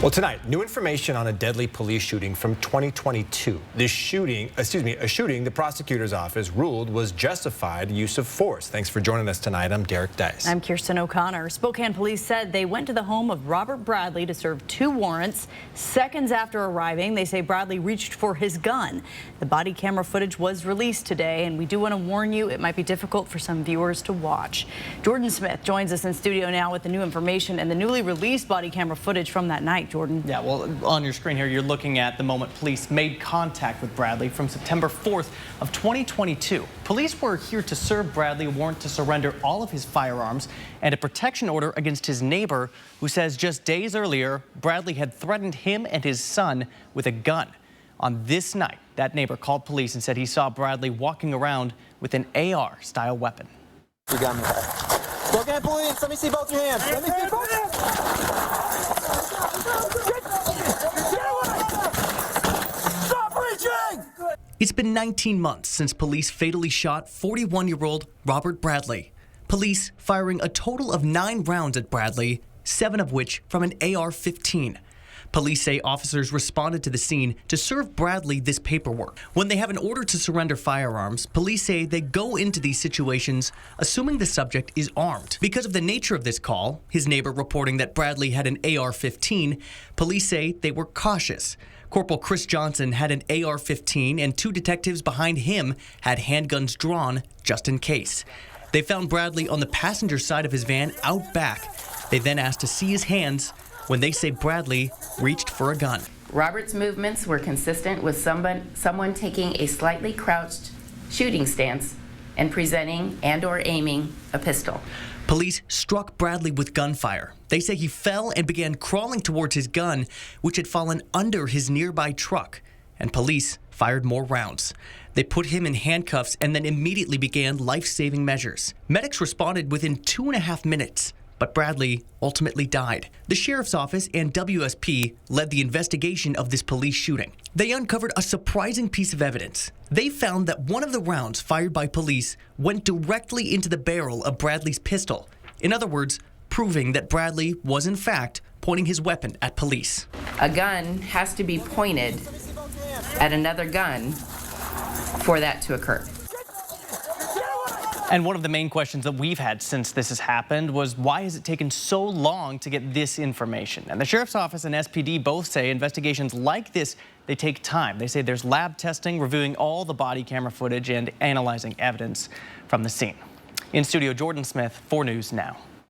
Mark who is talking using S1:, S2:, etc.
S1: Well, tonight, new information on a deadly police shooting from 2022. A shooting the prosecutor's office ruled was justified use of force. Thanks for joining us tonight. I'm Derek Dice.
S2: I'm Kirsten O'Connor. Spokane police said they went to the home of Robert Bradley to serve 2 warrants. Seconds after arriving, they say Bradley reached for his gun. The body camera footage was released today, and we do want to warn you it might be difficult for some viewers to watch. Jordan Smith joins us in studio now with the new information and the newly released body camera footage from that night. Jordan.
S3: Yeah, well, on your screen here, you're looking at the moment police made contact with Bradley from September 4th of 2022. Police were here to serve Bradley a warrant to surrender all of his firearms and a protection order against his neighbor, who says just days earlier, Bradley had threatened him and his son with a gun. On this night, that neighbor called police and said he saw Bradley walking around with an AR-style weapon.
S4: You got me. Spokane police, let me see both your hands. Let me see both your hands.
S5: It's been 19 months since police fatally shot 41-year-old Robert Bradley. Police firing a total of 9 rounds at Bradley, 7 of which from an AR-15. Police say officers responded to the scene to serve Bradley this paperwork. When they have an order to surrender firearms, police say they go into these situations assuming the subject is armed. Because of the nature of this call, his neighbor reporting that Bradley had an AR-15, police say they were cautious. Corporal Chris Johnson had an AR-15 and 2 detectives behind him had handguns drawn just in case. They found Bradley on the passenger side of his van out back. They then asked to see his hands when they say Bradley reached for a gun.
S6: Robert's movements were consistent with someone taking a slightly crouched shooting stance and presenting and/or aiming a pistol.
S5: Police struck Bradley with gunfire. They say he fell and began crawling towards his gun, which had fallen under his nearby truck, and police fired more rounds. They put him in handcuffs and then immediately began life-saving measures. Medics responded within 2.5 minutes, but Bradley ultimately died. The sheriff's office and WSP led the investigation of this police shooting. They uncovered a surprising piece of evidence. They found that one of the rounds fired by police went directly into the barrel of Bradley's pistol. In other words, proving that Bradley was in fact pointing his weapon at police.
S6: A gun has to be pointed at another gun for that to occur.
S3: And one of the main questions that we've had since this has happened was, why has it taken so long to get this information? And the sheriff's office and SPD both say investigations like this, they take time. They say there's lab testing, reviewing all the body camera footage and analyzing evidence from the scene. In studio, Jordan Smith, 4 News Now.